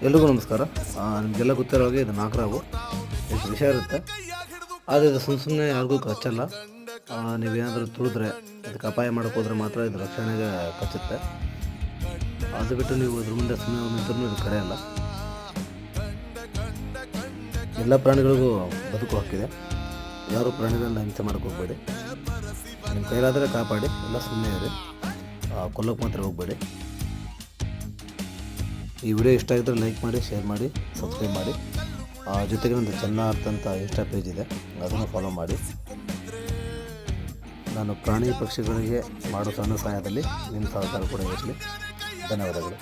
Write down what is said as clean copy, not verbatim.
ಎಲ್ರಿಗೂ ನಮಸ್ಕಾರ. ನಿಮಗೆಲ್ಲ ಗೊತ್ತಿರೋ ಹಾಗೆ ಇದು ನಾಗರಾವು. ಎಷ್ಟು ವಿಷಯ ಇರುತ್ತೆ, ಆದರೆ ಇದು ಸುಮ್ಮನೆ ಯಾರಿಗೂ ಕಚ್ಚಲ್ಲ. ನೀವೇನಾದರೂ ತುಳಿದ್ರೆ, ಅದಕ್ಕೆ ಅಪಾಯ ಮಾಡೋಕೆ ಹೋದರೆ ಮಾತ್ರ ಇದು ರಕ್ಷಣೆಗೆ ಕಚ್ಚುತ್ತೆ. ಅದು ಬಿಟ್ಟು ನೀವು ಇದ್ರ ಮುಂದೆ ಸುಮ್ಮನೆ ನಿಂತರೂ ಇದು ಕರೆಯಲ್ಲ. ಎಲ್ಲ ಪ್ರಾಣಿಗಳಿಗೂ ಬದುಕು ಹಕ್ಕಿದೆ. ಯಾರು ಪ್ರಾಣಿಗಳನ್ನ ಹಿಂಸೆ ಮಾಡೋಕೆ ಹೋಗಬೇಡಿ. ನಿಮ್ಮ ಕೈಲಾದರೆ ಕಾಪಾಡಿ, ಎಲ್ಲ ಸುಮ್ಮನೆ ಇರಿ. ಕೊಲ್ಲೋಕೆ ಮಾತ್ರ ಹೋಗಬೇಡಿ. ಈ ವಿಡಿಯೋ ಇಷ್ಟ ಆಗಿದ್ದರೆ ಲೈಕ್ ಮಾಡಿ, ಶೇರ್ ಮಾಡಿ, ಸಬ್ಸ್ಕ್ರೈಬ್ ಮಾಡಿ. ಜೊತೆಗೆ ಒಂದು ಚೆನ್ನ ಅಂತ ಇನ್ಸ್ಟಾ ಪೇಜ್ ಇದೆ, ಅದನ್ನು ಫಾಲೋ ಮಾಡಿ. ನಾನು ಪ್ರಾಣಿ ಪಕ್ಷಿಗಳಿಗೆ ಮಾಡೋ ಸಣ್ಣ ಸಹಾಯದಲ್ಲಿ ನಿಮ್ಮ ಸಹಕಾರ ಕೂಡ ಇರಲಿ. ಧನ್ಯವಾದಗಳು.